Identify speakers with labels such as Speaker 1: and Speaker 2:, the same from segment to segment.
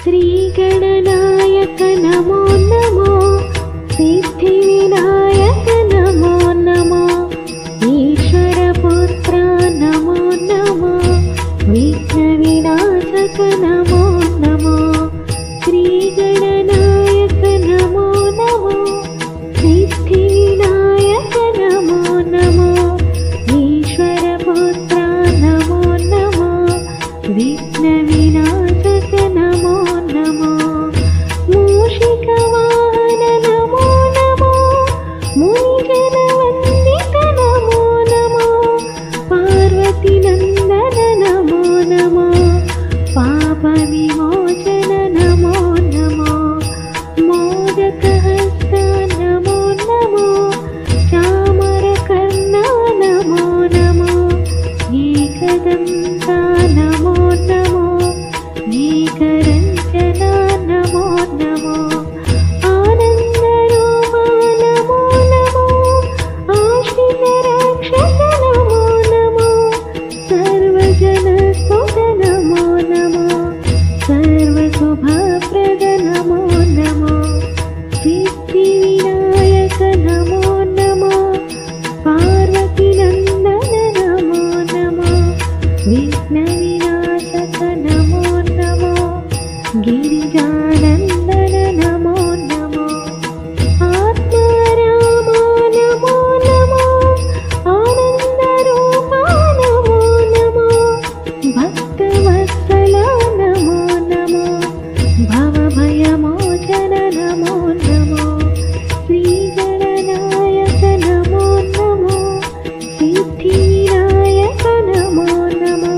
Speaker 1: श्रीगणनायक Namo Namo Siddhivinayak Namo Namo ईश्वरपुत्र Namo Namo विघ्नविनाशक Namo Namo श्रीगणनायक Namo Namo Siddhivinayak Namo Namo ईश्वरपुत्र Namo Namo विघ्नविनाशक Namo Namo मूषिकवाहन Namo Namo मुनिगणवन्दित Namo Namo Parvatinandan Namo Namo पापविमोचन Namo Namo मोदकहस्त Namo Namo चामरकर्णा Namo Namo एकदन्ता Namo Namo एकरञ्जना Namo Namo आनन्दरूपा Namo Namo आश्रितरक्षक Namo Namo सर्वजनस्तुत Namo Namo सर्वशुभप्रद Namo Namo Siddhivinayak Namo Namo Parvatinandan Namo Namo विघ्नविनाशक Namo Namo गिरिजानन्दन Namo Namo आत्मारामा Namo Namo आनन्दरूपा Namo Namo भक्तवत्सला Namo Namo भवभयमोचन Namo Namo श्रीगणनायक Namo Namo Siddhivinayak Namo Namo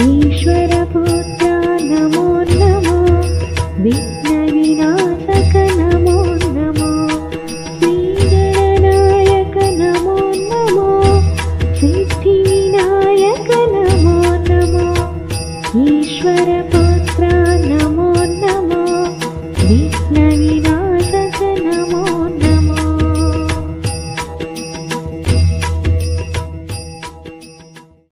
Speaker 1: ईश्वरपुत्र Namo Namo विघ्नविनाशक Namo Namo श्रीगणनायक Namo Namo Siddhivinayak Namo Namo ईश्वरपुत्र